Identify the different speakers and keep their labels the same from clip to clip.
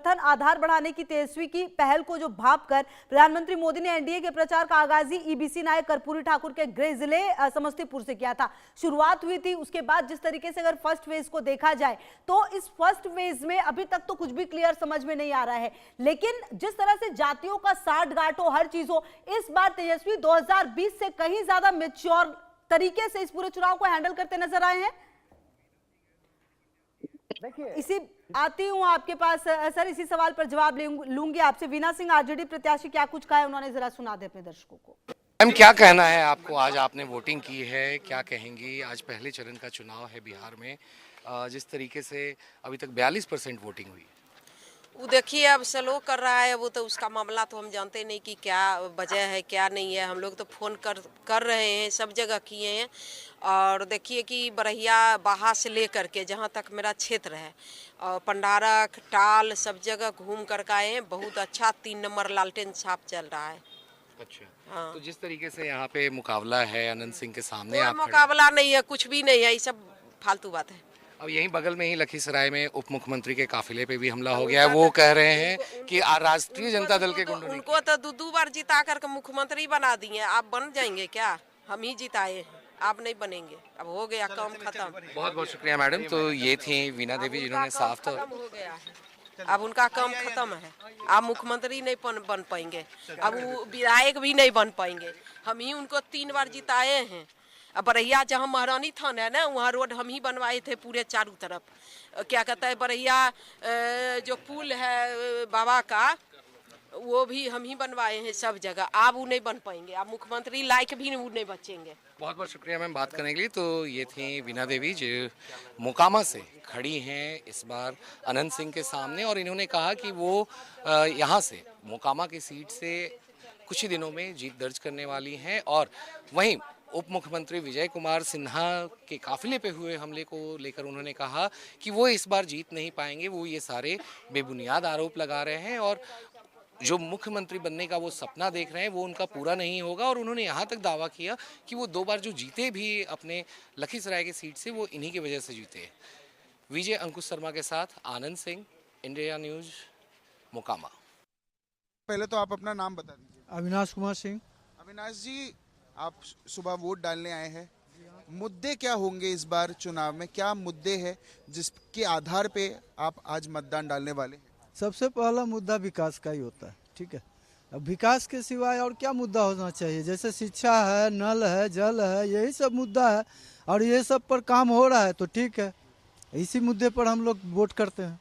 Speaker 1: समर्थन आधार बढ़ाने की तेजस्वी की पहल को जो भांपकर प्रधानमंत्री मोदी ने एनडीए के प्रचार का आगाज ही ईबीसी नायक कर्पूरी ठाकुर के गृह जिले समस्तीपुर से किया था। शुरुआत हुई थी, उसके बाद जिस तरीके से अगर फर्स्ट फेज को देखा जाए तो इस फर्स्ट फेज में अभी तक तो कुछ भी क्लियर समझ में नहीं आ रहा है, लेकिन जिस तरह से जातियों का साठगांठ हो, हर चीज हो, इस बार तेजस्वी 2020 से कहीं ज्यादा मैच्योर तरीके से इस पूरे चुनाव को हैंडल करते नजर आए हैं। इसी आती हूं आपके पास सर, इसी सवाल पर जवाब लूंगी आपसे। वीना सिंह आरजेडी प्रत्याशी क्या कुछ कहा है उन्होंने, जरा सुना दे अपने दर्शकों को।
Speaker 2: मैम क्या कहना है आपको, आज आपने वोटिंग की है, क्या कहेंगी? आज पहले चरण का चुनाव है बिहार में, जिस तरीके से अभी तक 42% वोटिंग हुई।
Speaker 3: वो देखिए अब स्लो कर रहा है, वो तो उसका मामला तो हम जानते नहीं कि क्या वजह है क्या नहीं है। हम लोग तो फोन कर रहे हैं, सब जगह किए हैं। और देखिए कि बरहिया बाहा से लेकर के जहाँ तक मेरा क्षेत्र है और पंडारक टाल सब जगह घूम कर आए हैं। बहुत अच्छा 3 नंबर लालटेन छाप चल रहा है।
Speaker 2: अच्छा
Speaker 3: हाँ,
Speaker 2: तो जिस तरीके से यहाँ पे मुकाबला है अनंत सिंह के सामने,
Speaker 3: कोई
Speaker 2: आप
Speaker 3: मुकाबला नहीं है, कुछ भी नहीं है, ये सब फालतू बात है।
Speaker 2: अब यहीं बगल में ही लखीसराय में उप मुख्यमंत्री के काफिले पे भी हमला हो गया है। वो कह रहे हैं कि राष्ट्रीय जनता दल के गुंडों ने
Speaker 3: उनको तो 2 बार जिता करके मुख्यमंत्री बना दिए। आप बन जाएंगे क्या? हम ही जिताए हैं, आप नहीं बनेंगे। अब हो गया काम खत्म।
Speaker 2: बहुत बहुत शुक्रिया मैडम। तो ये थी वीना देवी जिन्होंने साफ तौर
Speaker 3: हो गया है, अब उनका काम खत्म है। आप मुख्यमंत्री नहीं बन पाएंगे, अब वो विधायक भी नहीं बन पाएंगे। हम ही उनको 3 बार जिताए हैं। अब बरहिया जहाँ महारानी थान है ना, वहाँ रोड हम ही बनवाए थे पूरे चारों तरफ। क्या कहता है बरहिया जो पुल है बाबा का, वो भी हम ही बनवाए हैं सब जगह। आप वो नहीं बन पाएंगे, आप मुख्यमंत्री लायक भी वो नहीं बचेंगे।
Speaker 2: बहुत बहुत शुक्रिया मैम बात करने के लिए। तो ये थी वीना देवी जो मोकामा से खड़ी हैं इस बार अनंत सिंह के सामने, और इन्होंने कहा कि वो यहाँ से मोकामा की सीट से कुछ ही दिनों में जीत दर्ज करने वाली हैं। और वहीं उप मुख्यमंत्री विजय कुमार सिन्हा के काफिले पे हुए हमले को लेकर उन्होंने कहा कि वो इस बार जीत नहीं पाएंगे। वो ये सारे बेबुनियाद आरोप लगा रहे हैं और जो मुख्यमंत्री बनने का वो सपना देख रहे हैं वो उनका पूरा नहीं होगा। और उन्होंने यहाँ तक दावा किया कि वो 2 बार जो जीते भी अपने लखीसराय की सीट से, वो इन्हीं की वजह से जीते। विजय अंकुश शर्मा के साथ आनंद सिंह, इंडिया न्यूज, मोकामा।
Speaker 4: पहले तो आप अपना नाम बता दीजिए।
Speaker 5: अविनाश कुमार सिंह।
Speaker 4: अविनाश जी, आप सुबह वोट डालने आए हैं, मुद्दे क्या होंगे इस बार चुनाव में? क्या मुद्दे हैं जिसके आधार पे आप आज मतदान डालने वाले हैं?
Speaker 5: सबसे पहला मुद्दा विकास का ही होता है, ठीक है। अब विकास के सिवाय और क्या मुद्दा होना चाहिए? जैसे शिक्षा है, नल है, जल है, यही सब मुद्दा है और ये सब पर काम हो रहा है तो ठीक है, इसी मुद्दे पर हम लोग वोट करते हैं।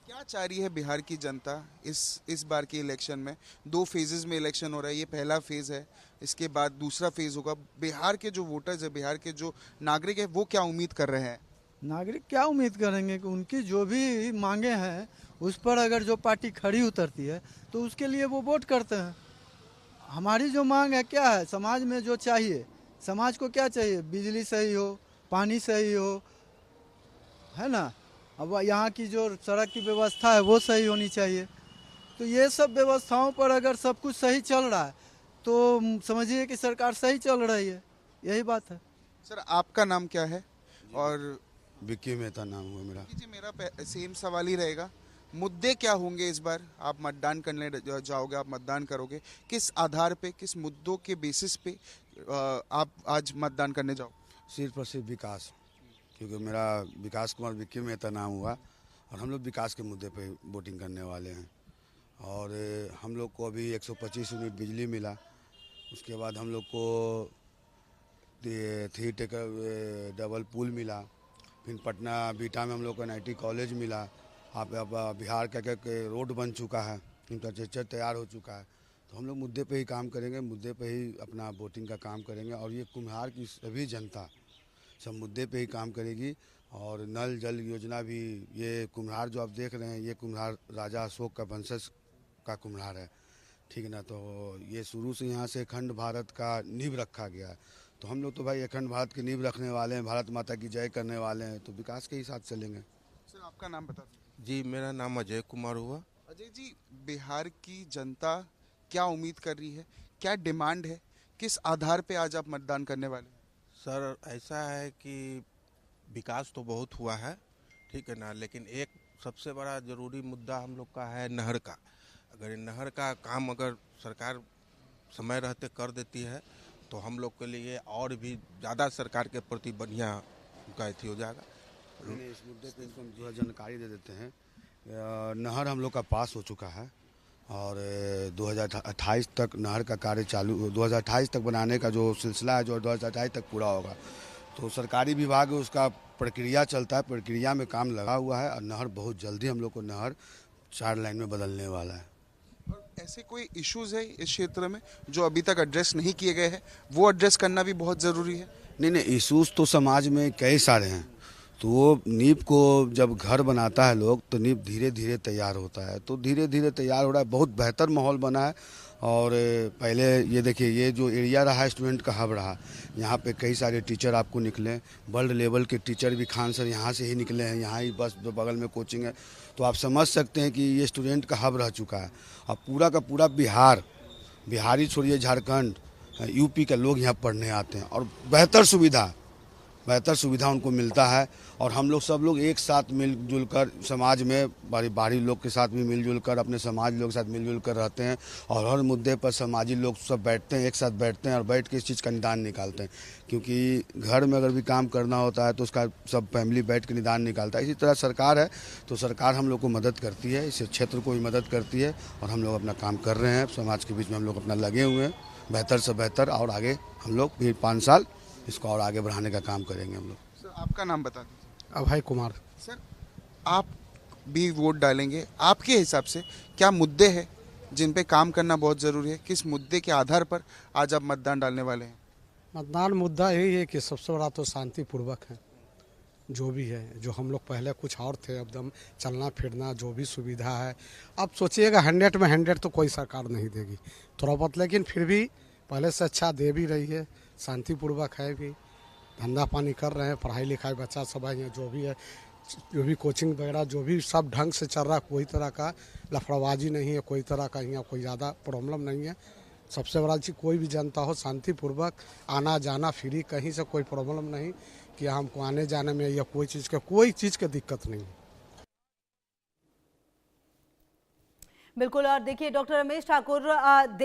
Speaker 4: क्या चाह रही है बिहार की जनता इस बार के इलेक्शन में? 2 फेजेस में इलेक्शन हो रहा है, ये पहला फेज है, इसके बाद दूसरा फेज होगा। बिहार के जो वोटर्स है, बिहार के जो नागरिक है, वो क्या उम्मीद कर रहे हैं?
Speaker 5: नागरिक क्या उम्मीद करेंगे कि उनकी जो भी मांगे हैं उस पर अगर जो पार्टी खड़ी उतरती है तो उसके लिए वो वोट करते हैं। हमारी जो मांग है क्या है, समाज में जो चाहिए, समाज को क्या चाहिए? बिजली सही हो, पानी सही हो, है ना। अब यहाँ की जो सड़क की व्यवस्था है वो सही होनी चाहिए। तो ये सब व्यवस्थाओं पर अगर सब कुछ सही चल रहा है तो समझिए कि सरकार सही चल रही है, यही बात है।
Speaker 4: सर, आपका नाम क्या है? और
Speaker 6: विक्की मेहता नाम हुआ मेरा।
Speaker 4: जी, मेरा सेम सवाल ही रहेगा। मुद्दे क्या होंगे इस बार? आप मतदान करने जाओगे, आप मतदान करोगे, किस आधार पे, किस मुद्दों के बेसिस पे आप आज मतदान करने जाओ?
Speaker 6: सिर्फ और सिर्फ विकास, क्योंकि मेरा विकास कुमार विक्की मेहता नाम हुआ और हम लोग विकास के मुद्दे पे वोटिंग करने वाले हैं। और हम लोग को अभी 125 यूनिट बिजली मिला, उसके बाद हम लोग को 3 टेकर डबल पुल मिला, फिर पटना बीटा में हम लोग को NIT कॉलेज मिला। अब बिहार का रोड बन चुका है, इंफ्रास्ट्रक्चर तैयार हो चुका है। तो हम लोग मुद्दे पे ही काम करेंगे, मुद्दे पे ही अपना वोटिंग का काम करेंगे। और ये कुम्हार की सभी जनता सब मुद्दे पे ही काम करेगी। और नल जल योजना भी, ये कुम्हार जो आप देख रहे हैं, ये कुम्हार राजा अशोक का वंशज का कुम्हार है, ठीक है ना। तो ये शुरू से यहाँ से अखंड भारत का नींव रखा गया है। तो हम लोग तो भाई अखंड भारत की नींव रखने वाले हैं, भारत माता की जय करने वाले हैं, तो विकास के ही साथ चलेंगे।
Speaker 4: सर, आपका नाम बता दीजिए।
Speaker 7: जी, मेरा नाम अजय कुमार हुआ।
Speaker 4: अजय जी, बिहार की जनता क्या उम्मीद कर रही है, क्या डिमांड है, किस आधार पे आज आप मतदान करने वाले हैं?
Speaker 7: सर, ऐसा है कि विकास तो बहुत हुआ है, ठीक है ना, लेकिन एक सबसे बड़ा जरूरी मुद्दा हम लोग का है नहर का। अगर ये नहर का काम अगर सरकार समय रहते कर देती है तो हम लोग के लिए और भी ज़्यादा सरकार के प्रति बढ़िया उनका अथी हो जाएगा।
Speaker 6: इस मुद्दे पे इनको हम जो है जानकारी दे देते हैं। नहर हम लोग का पास हो चुका है और 2028 तक नहर का कार्य चालू, 2028 तक बनाने का जो सिलसिला है जो 2028 तक पूरा होगा। तो सरकारी विभाग उसका प्रक्रिया चलता है, प्रक्रिया में काम लगा हुआ है और नहर बहुत जल्दी हम लोग को नहर 4 लाइन में बदलने वाला है।
Speaker 4: और ऐसे कोई इश्यूज है इस क्षेत्र में जो अभी तक एड्रेस नहीं किए गए हैं, वो एड्रेस करना भी बहुत ज़रूरी है।
Speaker 6: नहीं, इश्यूज तो समाज में कई सारे हैं। तो वो नींव को जब घर बनाता है लोग तो नींव धीरे धीरे तैयार होता है, तो धीरे धीरे तैयार हो रहा है। बहुत बेहतर माहौल बना है। और पहले ये देखिए, ये जो एरिया रहा स्टूडेंट का हब रहा, यहाँ पे कई सारे टीचर आपको निकले, वर्ल्ड लेवल के टीचर भी खान सर यहाँ से ही निकले हैं, यहाँ ही बस बगल में कोचिंग है। तो आप समझ सकते हैं कि ये स्टूडेंट का हब रह चुका है। अब पूरा का पूरा बिहारी छोड़िए, झारखंड, यूपी के लोग यहाँ पढ़ने आते हैं और बेहतर सुविधा उनको मिलता है। और हम लोग सब लोग एक साथ मिलजुल कर समाज में बाहरी लोग के साथ भी मिलजुल कर, अपने समाज लोग के साथ मिलजुल कर रहते हैं और हर मुद्दे पर समाजी लोग सब बैठते हैं, एक साथ बैठते हैं और बैठ के इस चीज़ का निदान निकालते हैं। क्योंकि घर में अगर भी काम करना होता है तो उसका सब फैमिली बैठ के निदान निकालता है। इसी तरह सरकार है तो सरकार हम लोग को मदद करती है, इस क्षेत्र को भी मदद करती है और हम लोग अपना काम कर रहे हैं। समाज के बीच में हम लोग अपना लगे हुए हैं, बेहतर से बेहतर, और आगे हम लोग फिर 5 साल इसको और आगे बढ़ाने का काम करेंगे हम लोग।
Speaker 4: सर, आपका नाम बता दीजिए।
Speaker 8: अभय कुमार।
Speaker 4: सर, आप भी वोट डालेंगे, आपके हिसाब से क्या मुद्दे हैं जिन पे काम करना बहुत ज़रूरी है? किस मुद्दे के आधार पर आज आप मतदान डालने वाले हैं?
Speaker 8: मतदान मुद्दा यही है कि सबसे बड़ा तो शांतिपूर्वक है, जो भी है। जो हम लोग पहले कुछ और थे, अब दम चलना फिरना जो भी सुविधा है, अब सोचिएगा 100 में 100 तो कोई सरकार नहीं देगी, थोड़ा बहुत, लेकिन फिर भी पहले से अच्छा दे भी रही है, शांतिपूर्वक है भी, धंधा पानी कर रहे हैं, पढ़ाई लिखाई बच्चा सब है, जो भी है, जो भी कोचिंग वगैरह जो भी सब ढंग से चल रहा है। कोई तरह का लफड़ाबाजी नहीं है, कोई तरह का यहाँ कोई ज़्यादा प्रॉब्लम नहीं है। सबसे बड़ा चीज़, कोई भी जनता हो शांतिपूर्वक आना जाना फ्री, कहीं से कोई प्रॉब्लम नहीं कि हमको आने जाने में या कोई चीज़ की दिक्कत नहीं है।
Speaker 1: बिल्कुल। और देखिए डॉक्टर रमेश ठाकुर,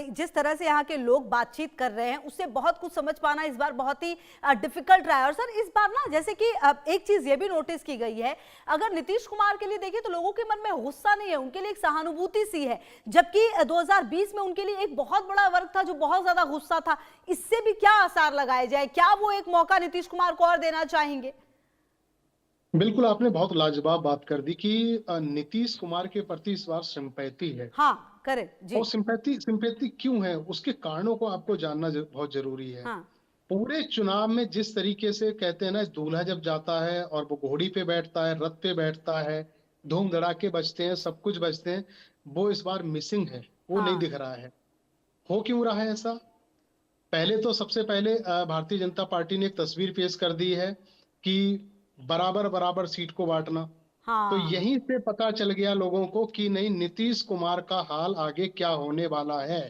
Speaker 1: जिस तरह से यहाँ के लोग बातचीत कर रहे हैं उससे बहुत कुछ समझ पाना इस बार बहुत ही डिफिकल्ट रहा है। और सर, इस बार ना, जैसे कि एक चीज ये भी नोटिस की गई है, अगर नीतीश कुमार के लिए देखिए तो लोगों के मन में गुस्सा नहीं है, उनके लिए एक सहानुभूति सी है, जबकि 2020 में उनके लिए एक बहुत बड़ा वर्ग था जो बहुत ज्यादा गुस्सा था। इससे भी क्या आसार लगाए जाए? क्या वो एक मौका नीतीश कुमार को और देना चाहेंगे?
Speaker 9: बिल्कुल, आपने बहुत लाजवाब बात कर दी कि नीतीश कुमार के प्रति इस बार सिंपैथी है।
Speaker 1: हाँ, करेक्ट जी।
Speaker 9: और सिंपैथी क्यों है, उसके कारणों को आपको जानना बहुत जरूरी है।
Speaker 1: हाँ।
Speaker 9: पूरे चुनाव में जिस तरीके से कहते हैं ना, दूल्हा जब जाता है और वो घोड़ी पे बैठता है, रथ पे बैठता है, धूम धड़ाके बजते हैं, सब कुछ बजते हैं, वो इस बार मिसिंग है, वो नहीं दिख रहा है। हो क्यों रहा है ऐसा? पहले तो सबसे पहले भारतीय जनता पार्टी ने एक तस्वीर पेश कर दी है कि बराबर सीट को बांटना।
Speaker 1: हाँ।
Speaker 9: तो यहीं से पता चल गया लोगों को कि नहीं, नीतीश कुमार का हाल आगे क्या होने वाला है।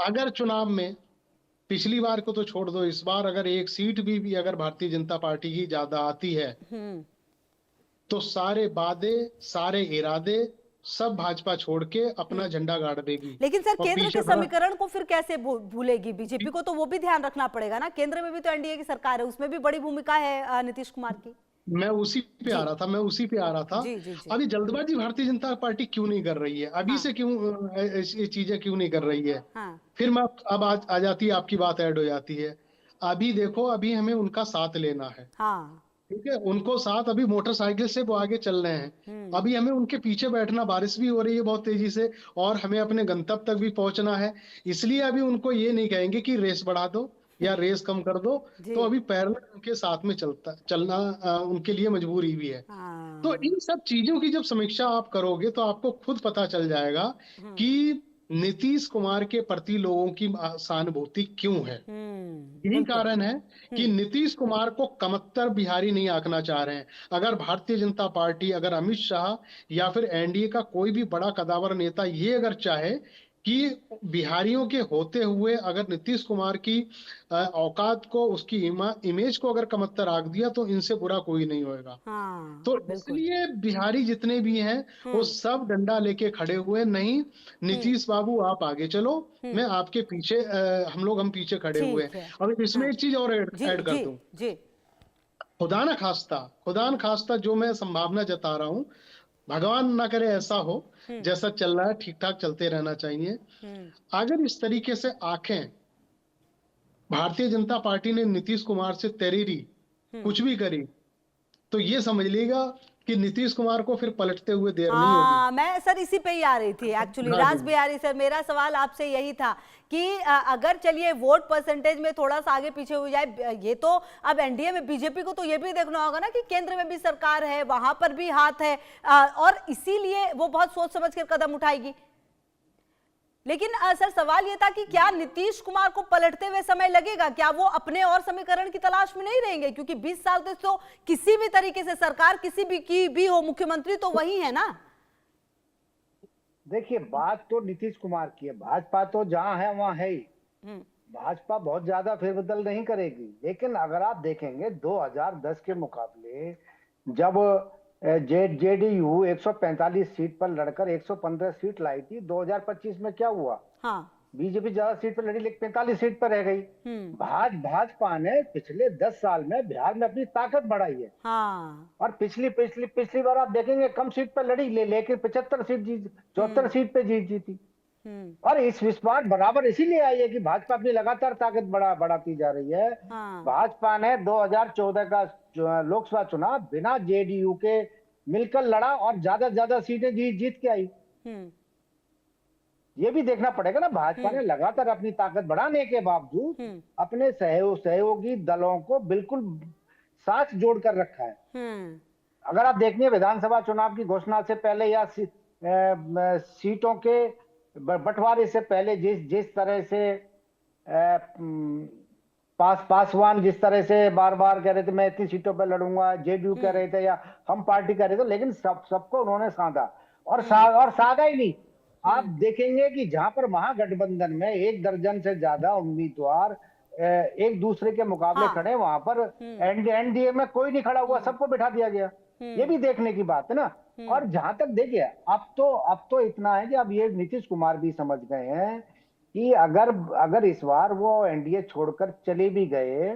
Speaker 9: अगर चुनाव में, पिछली बार को तो छोड़ दो, इस बार अगर एक सीट भी अगर भारतीय जनता पार्टी की ज्यादा आती है तो सारे वादे, सारे इरादे सब भाजपा छोड़ के अपना झंडा गाड़ देगी।
Speaker 1: लेकिन सर, केंद्र के समीकरण को फिर कैसे भूलेगी बीजेपी को? तो वो भी ध्यान रखना पड़ेगा ना, केंद्र में भी तो एनडीए की सरकार है, उसमें भी बड़ी भूमिका है नीतीश कुमार की।
Speaker 9: मैं उसी पे आ रहा था।
Speaker 1: जी।
Speaker 9: अभी जल्दबाजी भारतीय जनता पार्टी क्यों नहीं कर रही है? अभी से क्यों ये चीजें क्यों नहीं कर रही है? फिर मैं अब आ जाती है, आपकी बात ऐड हो जाती है। अभी देखो, अभी हमें उनका साथ लेना है। ठीक है, उनको साथ, अभी मोटरसाइकिल से वो आगे चल रहे हैं, अभी हमें उनके पीछे बैठना, बारिश भी हो रही है बहुत तेजी से और हमें अपने गंतव्य तक भी पहुंचना है। इसलिए अभी उनको ये नहीं कहेंगे कि रेस बढ़ा दो या रेस कम कर दो, तो अभी पैरेलल उनके साथ में चलना उनके लिए मजबूरी भी है। तो इन सब चीजों की जब समीक्षा आप करोगे तो आपको खुद पता चल जाएगा कि नीतीश कुमार के प्रति लोगों की सहानुभूति क्यों है। यही कारण है कि नीतीश कुमार को कमतर बिहारी नहीं आंकना चाह रहे हैं। अगर भारतीय जनता पार्टी, अगर अमित शाह या फिर एनडीए का कोई भी बड़ा कदावर नेता ये अगर चाहे कि बिहारियों के होते हुए अगर नीतीश कुमार की औकात को, उसकी इमेज को अगर कमतर आंक दिया तो इनसे बुरा कोई नहीं होएगा।
Speaker 1: हाँ,
Speaker 9: तो
Speaker 1: बिल्कुल।
Speaker 9: इसलिए बिहारी जितने भी हैं वो सब डंडा लेके खड़े हुए, नहीं नीतीश बाबू आप आगे चलो, मैं आपके पीछे, हम पीछे खड़े हुए
Speaker 1: ठीक है।
Speaker 9: हैं। और इसमें
Speaker 1: हाँ।
Speaker 9: एक चीज और
Speaker 1: जी
Speaker 9: ऐड कर
Speaker 1: जी
Speaker 9: दूं,
Speaker 1: जी।
Speaker 9: खुदा न खास्ता जो मैं संभावना जता रहा हूँ, भगवान ना करे ऐसा हो, जैसा चल रहा है ठीक ठाक चलते रहना चाहिए। अगर इस तरीके से आंखें भारतीय जनता पार्टी ने नीतीश कुमार से तरीरी कुछ भी करी, तो ये समझ लीजिएगा कि नीतीश कुमार को फिर पलटते हुए देर नहीं होगी।
Speaker 1: हाँ, मैं सर इसी पे ही आ रही थी एक्चुअली। राज बिहारी सर, मेरा सवाल आपसे यही था कि अगर चलिए वोट परसेंटेज में थोड़ा सा आगे पीछे हो जाए, ये तो अब एनडीए में बीजेपी को तो ये भी देखना होगा ना कि केंद्र में भी सरकार है, वहां पर भी हाथ है, और इसीलिए वो बहुत सोच समझ कर कदम उठाएगी। लेकिन सर सवाल ये था कि क्या नीतीश कुमार को पलटते हुए समय लगेगा, क्या वो अपने और समीकरण की तलाश में नहीं रहेंगे? क्योंकि 20 साल से तो किसी भी तरीके से सरकार किसी भी की भी हो, मुख्यमंत्री तो वही है ना।
Speaker 10: देखिए, बात तो नीतीश कुमार की है, भाजपा तो जहां है वहां है ही। भाजपा बहुत ज्यादा फेरबदल नहीं करेगी, लेकिन अगर आप देखेंगे 2010 के मुकाबले जब जेडीयू 145 सीट पर लड़कर 115 सीट लाई थी, 2025 में क्या हुआ? हाँ। बीजेपी ज्यादा सीट पर लड़ी लेकिन 45 सीट पर रह गई। भाजपा ने पिछले 10 साल में बिहार में अपनी ताकत बढ़ाई है। हाँ। और पिछली बार आप देखेंगे कम सीट पर लड़ी, लेकिन 75 सीट जीत, 74 सीट पे जीती। और इस बार बराबर इसीलिए आई है कि भाजपा अपनी लगातार ताकत बढ़ाती जा रही है। हाँ। भाजपा ने 2014 का लोकसभा चुनाव बिना जेडीयू के मिलकर लड़ा और ज्यादा सीटें जीत के आई। ये भी देखना पड़ेगा ना, भाजपा ने लगातार अपनी ताकत बढ़ाने के बावजूद अपने सहयोगी दलों को बिल्कुल साथ जोड़कर रखा है। अगर आप देखेंगे विधानसभा चुनाव की घोषणा से पहले या सीटों के बंटवारे से पहले जिस तरह से पासवान जिस तरह से बार कह रहे थे मैं इतनी सीटों पर लड़ूंगा, जेडीयू कह रहे थे या हम पार्टी कह रहे थे, लेकिन सबको उन्होंने साधा और साधा ही नहीं। आप देखेंगे कि जहां पर महागठबंधन में 1 दर्जन से ज्यादा उम्मीदवार एक दूसरे के मुकाबले खड़े, वहां पर एनडीए में कोई नहीं खड़ा हुआ, सबको बिठा दिया गया। ये भी देखने की बात है ना। और जहां तक देखिए, अब तो इतना है कि अब ये नीतीश कुमार भी समझ गए हैं कि अगर इस बार वो एनडीए छोड़कर चले भी गए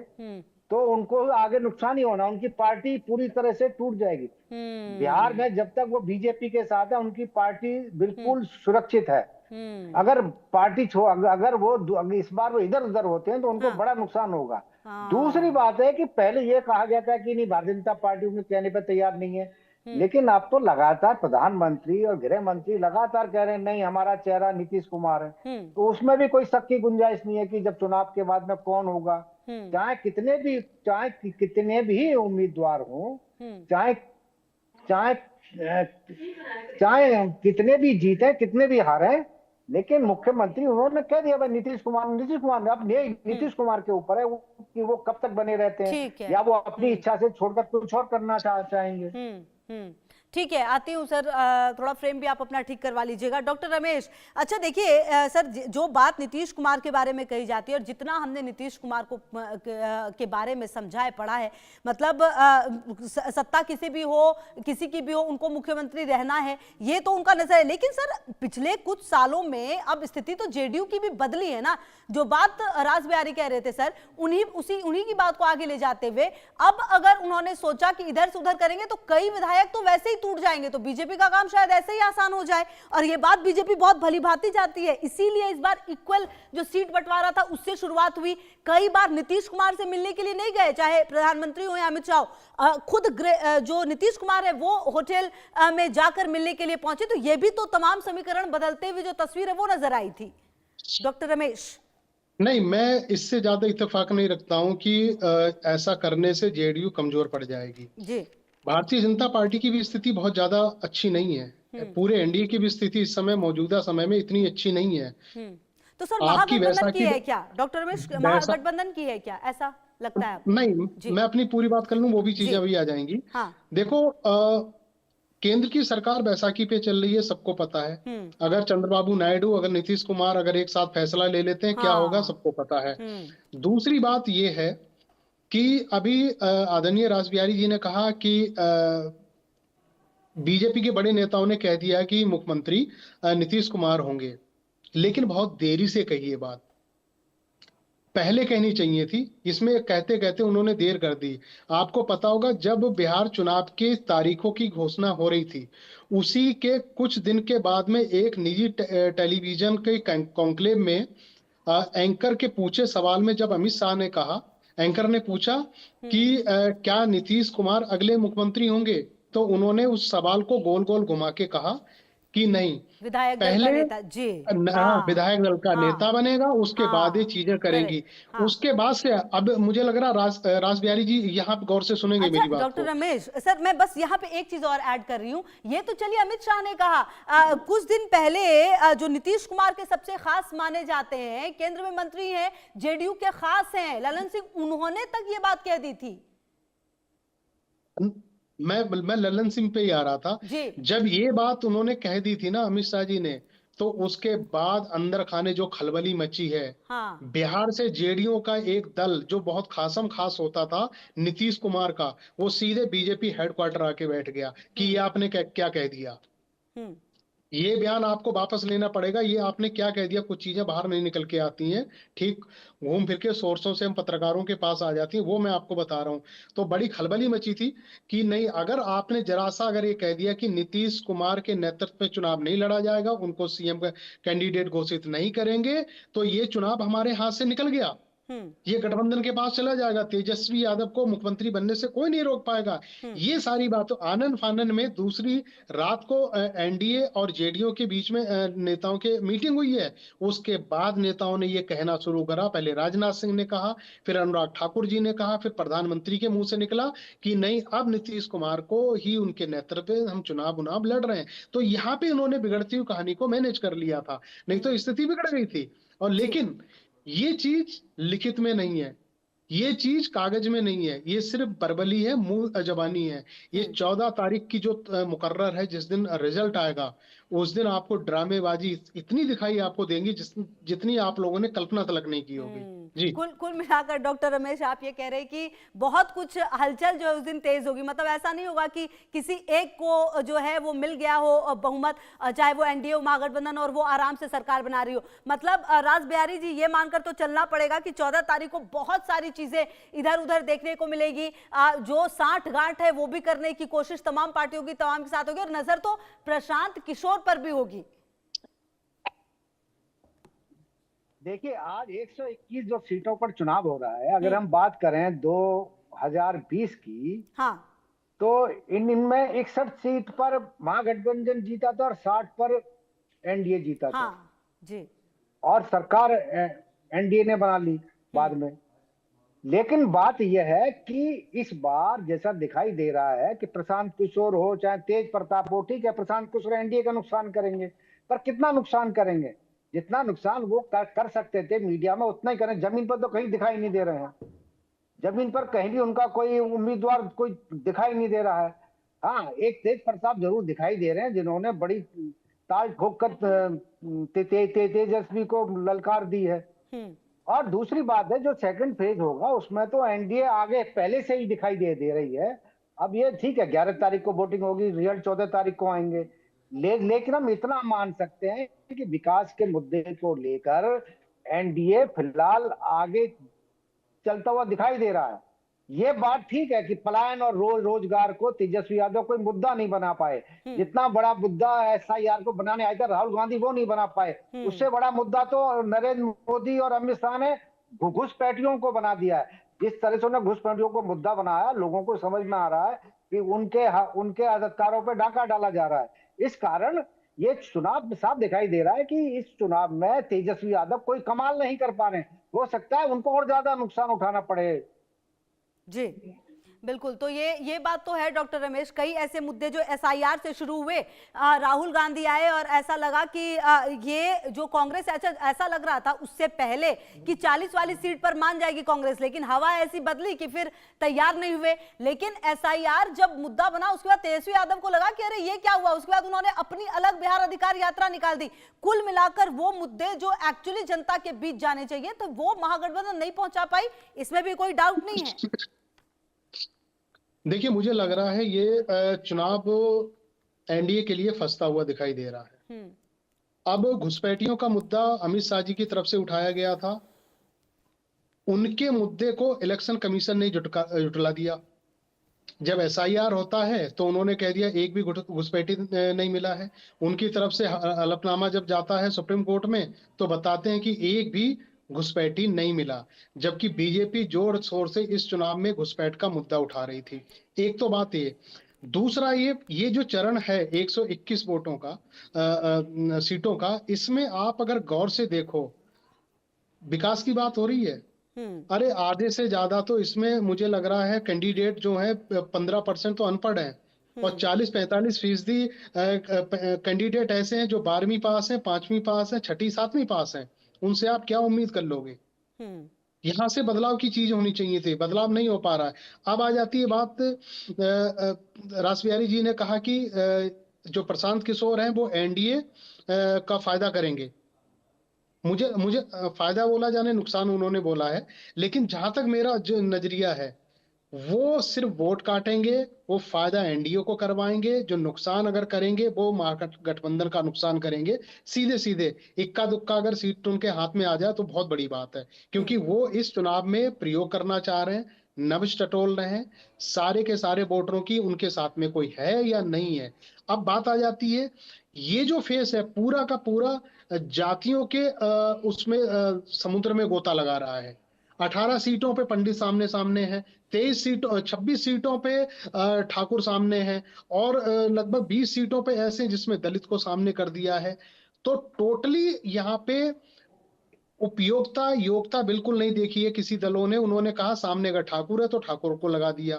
Speaker 10: तो उनको आगे नुकसान ही होना, उनकी पार्टी पूरी तरह से टूट जाएगी। बिहार में जब तक वो बीजेपी के साथ है उनकी पार्टी बिल्कुल सुरक्षित है। अगर पार्टी अगर वो इस बार वो इधर उधर होते हैं तो उनको बड़ा नुकसान होगा। दूसरी बात है कि पहले ये कहा गया था कि नहीं, भारतीय जनता पार्टी उनके कहने पर तैयार नहीं है, लेकिन अब तो लगातार प्रधानमंत्री और गृह मंत्री लगातार कह रहे हैं नहीं, हमारा चेहरा नीतीश कुमार है। तो उसमें भी कोई शक की गुंजाइश नहीं है कि जब चुनाव के बाद में कौन होगा, चाहे कितने भी उम्मीदवार हों, चाहे कितने भी जीते कितने भी हारे, लेकिन मुख्यमंत्री उन्होंने कह दिया भाई नीतीश कुमार ने, अब नीतीश कुमार के ऊपर है कि वो कब तक बने रहते हैं या वो अपनी इच्छा से छोड़कर कुछ और करना चाहेंगे।
Speaker 1: ठीक है, आती हूँ सर, थोड़ा फ्रेम भी आप अपना ठीक करवा लीजिएगा। डॉक्टर रमेश, अच्छा देखिए सर, जो बात नीतीश कुमार के बारे में कही जाती है और जितना हमने नीतीश कुमार को के बारे में समझा है, पढ़ा है, मतलब सत्ता किसी की भी हो उनको मुख्यमंत्री रहना है, ये तो उनका नजर है। लेकिन सर पिछले कुछ सालों में अब स्थिति तो जेडीयू की भी बदली है ना। जो बात राज बिहारी कह रहे थे सर, उन्हीं की बात को आगे ले जाते हुए अब अगर उन्होंने सोचा कि इधर से उधर करेंगे तो कई विधायक तो वैसे ही टूट जाएंगे, तो बीजेपी का काम शायद ऐसे ही आसान हो जाए। और ये बात बीजेपी बहुत भली भांति जाती है, इसीलिए इस बार इक्वल जो सीट बंटवारा था उससे शुरुआत हुई। कई बार नीतीश कुमार से मिलने के लिए नहीं गए, चाहे प्रधानमंत्री हो या अमित शाह, खुद जो नीतीश कुमार है वो होटल में जाकर मिलने के लिए पहुंचे। तो ये भी तो तमाम समीकरण बदलते हुए जो तस्वीर है वो नजर आई थी। डॉक्टर रमेश,
Speaker 9: नहीं, मैं इससे ज्यादा इत्तेफाक नहीं रखता हूं कि ऐसा करने से जेडीयू कमजोर पड़ जाएगी जी। भारतीय जनता पार्टी की भी स्थिति बहुत ज्यादा अच्छी नहीं है, पूरे एनडीए की भी स्थिति इस समय मौजूदा समय में इतनी अच्छी नहीं है।
Speaker 1: तो सर महागठबंधन की है क्या डॉक्टर रमेश, महागठबंधन की है क्या, ऐसा लगता है?
Speaker 9: नहीं, मैं अपनी पूरी बात कर लूं, वो भी चीजें अभी आ जाएंगी। हाँ। देखो, केंद्र की सरकार बैसाखी पे चल रही है, सबको पता है। अगर चंद्रबाबू नायडू, अगर नीतीश कुमार अगर एक साथ फैसला ले लेते हैं, क्या होगा सबको पता है। दूसरी बात ये है कि अभी आदरणीय रास बिहारी जी ने कहा कि बीजेपी के बड़े नेताओं ने कह दिया कि मुख्यमंत्री नीतीश कुमार होंगे, लेकिन बहुत देरी से कही ये बात, पहले कहनी चाहिए थी। इसमें कहते कहते उन्होंने देर कर दी। आपको पता होगा जब बिहार चुनाव की तारीखों की घोषणा हो रही थी, उसी के कुछ दिन के बाद में एक निजी टेलीविजन के कॉन्क्लेव में एंकर के पूछे सवाल में जब अमित शाह ने कहा, एंकर ने पूछा कि क्या नीतीश कुमार अगले मुख्यमंत्री होंगे, तो उन्होंने उस सवाल को गोल गोल घुमा के कहा कि नहीं,
Speaker 1: विधायक दल
Speaker 9: पहले
Speaker 1: का नेता जी,
Speaker 9: विधायक दल का नेता बनेगा, उसके बाद ये चीजें करेंगी। उसके बाद से अब मुझे लग रहा रास बिहारी जी यहाँ पे गौर से सुनेंगे मेरी बात
Speaker 1: डॉक्टर
Speaker 9: को।
Speaker 1: रमेश सर, मैं बस यहाँ पे एक चीज और ऐड कर रही हूँ। ये तो चलिए अमित शाह ने कहा, कुछ दिन पहले जो नीतीश कुमार के सबसे खास माने जाते हैं, केंद्र में मंत्री हैं, जेडीयू के खास हैं, ललन सिंह, उन्होंने तक ये बात कह दी थी।
Speaker 9: मैं ललन सिंह पे ही आ रहा था। जब ये बात उन्होंने कह दी थी ना अमित शाह जी ने, तो उसके बाद अंदर खाने जो खलबली मची है। बिहार से जेडीयू का एक दल जो बहुत खासम खास होता था नीतीश कुमार का, वो सीधे बीजेपी हेडक्वार्टर आके बैठ गया कि ये आपने क्या कह दिया, ये बयान आपको वापस लेना पड़ेगा, ये आपने क्या कह दिया। कुछ चीजें बाहर नहीं निकल के आती हैं, ठीक घूम फिर के सोर्सों से हम पत्रकारों के पास आ जाती हैं, वो मैं आपको बता रहा हूं। तो बड़ी खलबली मची थी कि नहीं, अगर आपने जरा सा अगर ये कह दिया कि नीतीश कुमार के नेतृत्व में चुनाव नहीं लड़ा जाएगा, उनको सीएम का कैंडिडेट घोषित नहीं करेंगे, तो ये चुनाव हमारे हाथ से निकल गया, ये गठबंधन के पास चला जाएगा, तेजस्वी यादव को मुख्यमंत्री बनने से कोई नहीं रोक पाएगा। ये सारी बातों आनन फानन में दूसरी रात को एनडीए और जेडीयू के बीच में नेताओं के मीटिंग हुई है। उसके बाद नेताओं ने ये कहना शुरू करा, पहले राजनाथ सिंह ने कहा, फिर अनुराग ठाकुर जी ने कहा, फिर प्रधानमंत्री के मुंह से निकला कि नहीं, अब नीतीश कुमार को ही उनके नेतृत्व में हम चुनाव लड़ रहे हैं। तो यहाँ पे उन्होंने बिगड़ती हुई कहानी को मैनेज कर लिया था, नहीं तो स्थिति बिगड़ गई थी। और लेकिन ये चीज लिखित में नहीं है, ये चीज कागज में नहीं है, ये सिर्फ बरबली है, मुंह जबानी है। ये 14 तारीख की जो मुकर्रर है, जिस दिन रिजल्ट आएगा, उस दिन आपको ड्रामेबाजी इतनी दिखाई आपको देंगी जितनी आप लोगों ने कल्पना तक नहीं की होगी। जी,
Speaker 1: कुल मिलाकर डॉक्टर रमेश, आप ये कह रहे हैं कि बहुत कुछ हलचल जो है उस दिन तेज होगी। मतलब ऐसा नहीं होगा कि किसी एक को जो है वो मिल गया हो बहुमत, चाहे वो एनडीए महागठबंधन, और वो आराम से सरकार बना रही हो। मतलब रास बिहारी जी, ये मानकर तो चलना पड़ेगा कि 14 तारीख को बहुत सारी चीजें इधर उधर देखने को मिलेगी। जो साठ गांठ है वो भी करने की कोशिश तमाम पार्टियों की तमाम के साथ होगी, और नजर तो प्रशांत किशोर पर भी होगी।
Speaker 10: देखिए, आज 121 जो सीटों पर चुनाव हो रहा है, अगर हम बात करें 2020 की, तो इनमें 61 सीट पर महागठबंधन जीता था और 60 पर एनडीए जीता था।
Speaker 1: जी।
Speaker 10: और सरकार एनडीए ने बना ली बाद में। लेकिन बात यह है कि इस बार जैसा दिखाई दे रहा है कि प्रशांत किशोर हो चाहे तेज प्रताप हो, ठीक है, प्रशांत किशोर एनडीए का नुकसान करेंगे, पर कितना नुकसान करेंगे? जितना नुकसान वो कर सकते थे मीडिया में, उतना ही करें। जमीन पर तो कहीं दिखाई नहीं दे रहे हैं, जमीन पर कहीं भी उनका कोई उम्मीदवार कोई दिखाई नहीं दे रहा है। हाँ, एक तेज प्रताप जरूर दिखाई दे रहे हैं, जिन्होंने बड़ी ताल ठोक कर तेजस्वी को ललकार दी है। और दूसरी बात है, जो सेकंड फेज होगा उसमें तो एनडीए आगे पहले से ही दिखाई दे रही है। अब ये ठीक है, 11 तारीख को वोटिंग होगी, रिजल्ट 14 तारीख को आएंगे, लेकिन हम इतना मान सकते हैं कि विकास के मुद्दे को लेकर एनडीए फिलहाल आगे चलता हुआ दिखाई दे रहा है। ये बात ठीक है कि पलायन और रोजगार को तेजस्वी यादव कोई मुद्दा नहीं बना पाए। जितना बड़ा मुद्दा एसआईआर को बनाने आया था राहुल गांधी, वो नहीं बना पाए। उससे बड़ा मुद्दा तो नरेंद्र मोदी और अमित शाह ने घुसपैठियों को बना दिया है। जिस तरह से उन्होंने घुसपैठियों को मुद्दा बनाया, लोगों को समझ में आ रहा है कि उनके अधिकारों पर डाका डाला जा रहा है। इस कारण ये चुनाव में साफ दिखाई दे रहा है कि इस चुनाव में तेजस्वी यादव कोई कमाल नहीं कर पा रहे। हो सकता है उनको और ज्यादा नुकसान उठाना पड़े।
Speaker 1: जी, बिल्कुल, तो ये बात तो है डॉक्टर रमेश, कई ऐसे मुद्दे जो एसआईआर से शुरू हुए, राहुल गांधी आए और ऐसा लगा कि ये जो कांग्रेस ऐसा लग रहा था उससे पहले कि 40 वाली सीट पर मान जाएगी कांग्रेस, लेकिन हवा ऐसी बदली कि फिर तैयार नहीं हुए। लेकिन एसआईआर जब मुद्दा बना उसके बाद तेजस्वी यादव को लगा कि अरे ये क्या हुआ, उसके बाद उन्होंने अपनी अलग बिहार अधिकार यात्रा निकाल दी। कुल मिलाकर वो मुद्दे जो एक्चुअली जनता के बीच जाने चाहिए तो वो महागठबंधन नहीं पहुंचा पाई, इसमें भी कोई डाउट नहीं है।
Speaker 9: देखिए, मुझे लग रहा है ये चुनाव एनडीए के लिए फंसता हुआ दिखाई दे रहा है। अब घुसपैठियों का मुद्दा अमित शाह जी की तरफ से उठाया गया था, उनके मुद्दे को इलेक्शन कमीशन ने जुटला दिया। जब एसआईआर होता है तो उन्होंने कह दिया एक भी घुसपैठी नहीं मिला है। उनकी तरफ से हलफनामा जब जाता है सुप्रीम कोर्ट में तो बताते हैं कि एक भी घुसपैठी नहीं मिला, जबकि बीजेपी जोर शोर से इस चुनाव में घुसपैठ का मुद्दा उठा रही थी। एक तो बात ये, दूसरा ये जो चरण है 121 वोटों का, सीटों का, इसमें आप अगर गौर से देखो विकास की बात हो रही है। अरे आधे से ज्यादा तो इसमें मुझे लग रहा है कैंडिडेट जो है 15% तो अनपढ़ है और 40-45% कैंडिडेट ऐसे हैं जो 12वीं पास हैं, 5वीं पास हैं, 6ठी 7वीं पास हैं। उनसे आप क्या उम्मीद कर लोगे? यहाँ से बदलाव की चीज होनी चाहिए थी, बदलाव नहीं हो पा रहा है। अब आ जाती है बात, रासबिहारी जी ने कहा कि जो प्रशांत किशोर हैं वो एनडीए का फायदा करेंगे। मुझे फायदा बोला जाने नुकसान उन्होंने बोला है, लेकिन जहां तक मेरा जो नजरिया है वो सिर्फ वोट काटेंगे, वो फायदा एनडीए को करवाएंगे, जो नुकसान अगर करेंगे वो महागठबंधन का नुकसान करेंगे। सीधे सीधे इक्का दुक्का अगर सीट उनके हाथ में आ जाए तो बहुत बड़ी बात है, क्योंकि वो इस चुनाव में प्रयोग करना चाह रहे हैं, नब्ज टटोल रहे हैं सारे के सारे वोटरों की, उनके साथ में कोई है या नहीं है। अब बात आ जाती है, ये जो फेस है पूरा का पूरा जातियों के उसमें समुद्र में गोता लगा रहा है। 18 सीटों पे पंडित सामने सामने हैं, 26 सीटों पे ठाकुर सामने हैं और लगभग 20 सीटों पे ऐसे जिसमें दलित को सामने कर दिया है। तो टोटली यहाँ पे उपयोगिता योग्यता बिल्कुल नहीं देखी है किसी दलों ने। उन्होंने कहा सामने का ठाकुर है तो ठाकुर को लगा दिया,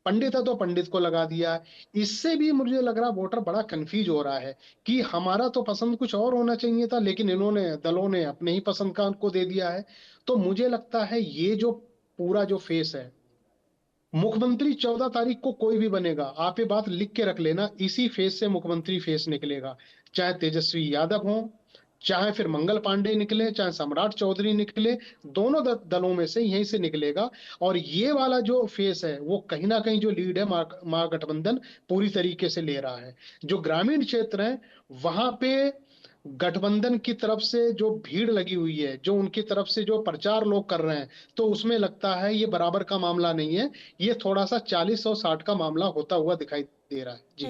Speaker 9: पंडित है तो पंडित को लगा दिया। इससे भी मुझे लग रहा वोटर बड़ा कंफ्यूज हो रहा है कि हमारा तो पसंद कुछ और होना चाहिए था, लेकिन इन्होंने दलों ने अपने ही पसंद का उनको दे दिया है। तो मुझे लगता है ये जो पूरा जो फेस है, मुख्यमंत्री 14 तारीख को कोई भी बनेगा, आप ये बात लिख के रख लेना, इसी फेस से मुख्यमंत्री फेस निकलेगा। चाहे तेजस्वी यादव हो, चाहे फिर मंगल पांडे निकले, चाहे सम्राट चौधरी निकले, दोनों दलों में से यहीं से निकलेगा। और ये वाला जो फेस है वो कहीं ना कहीं जो लीड है महागठबंधन पूरी तरीके से ले रहा है। जो ग्रामीण क्षेत्र है वहां पे गठबंधन की तरफ से जो भीड़ लगी हुई है, जो उनकी तरफ से जो प्रचार लोग कर रहे हैं, तो उसमें लगता है ये बराबर का मामला नहीं है, ये थोड़ा सा 40 और 60 का मामला होता हुआ दिखाई दे रहा है। जी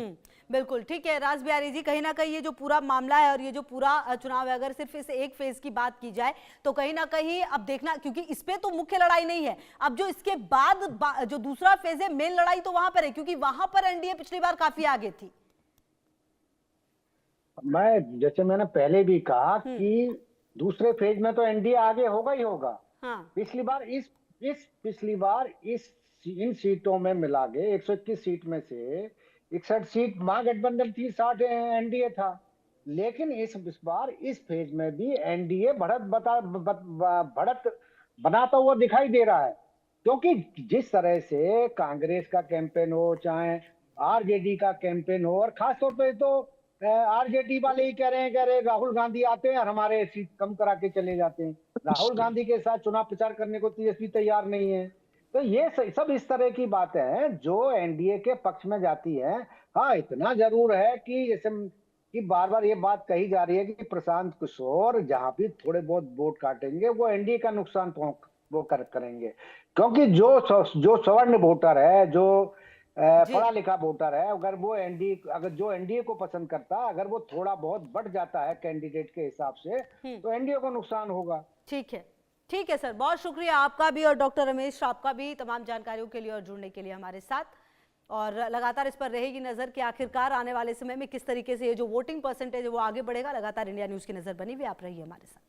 Speaker 1: बिल्कुल ठीक है रासबिहारी जी, कहीं ना कहीं ये जो पूरा मामला है और ये जो पूरा चुनाव है, अगर सिर्फ इस एक फेज की बात की जाए तो कहीं ना कहीं अब देखना, क्योंकि इस पे तो मुख्य लड़ाई नहीं है, अब जो इसके बाद जो दूसरा फेज है मेन लड़ाई तो वहां पर है, क्योंकि वहां पर एनडीए पिछली बार काफी आगे थी।
Speaker 10: मैं जैसे मैंने पहले भी कहा कि दूसरे फेज में तो एनडीए आगे होगा ही होगा। पिछली बार इन सीटों में मिला के 121 सीट में से 61 सीट महागठबंधन थी, 60 एनडीए था। लेकिन इस बार इस फेज में भी एनडीए बढ़त बनाता हुआ दिखाई दे रहा है, क्योंकि जिस तरह से कांग्रेस का कैंपेन हो, चाहे आरजेडी का कैंपेन हो, और खासतौर पे तो आरजेडी वाले ही कह रहे राहुल गांधी आते हैं और हमारे सीट कम करा के चले जाते हैं। राहुल गांधी के साथ चुनाव प्रचार करने को तेजस्वी तैयार नहीं है। तो ये सब इस तरह की बातें हैं जो एनडीए के पक्ष में जाती है। हाँ, इतना जरूर है कि जैसे कि बार बार ये बात कही जा रही है कि प्रशांत किशोर जहां भी थोड़े बहुत वोट काटेंगे वो एनडीए का नुकसान करेंगे, क्योंकि जो सवर्ण वोटर है, जो पढ़ा लिखा वोटर है, अगर जो एनडीए को पसंद करता, अगर वो थोड़ा बहुत बढ़ जाता है कैंडिडेट के हिसाब से, तो एनडीए को नुकसान होगा।
Speaker 1: ठीक है सर, बहुत शुक्रिया आपका भी और डॉक्टर रमेश आपका भी तमाम जानकारियों के लिए और जुड़ने के लिए हमारे साथ। और लगातार इस पर रहेगी नजर कि आखिरकार आने वाले समय में किस तरीके से ये जो वोटिंग परसेंटेज है वो आगे बढ़ेगा। लगातार इंडिया न्यूज की नजर बनी हुई, आप रहिए हमारे साथ।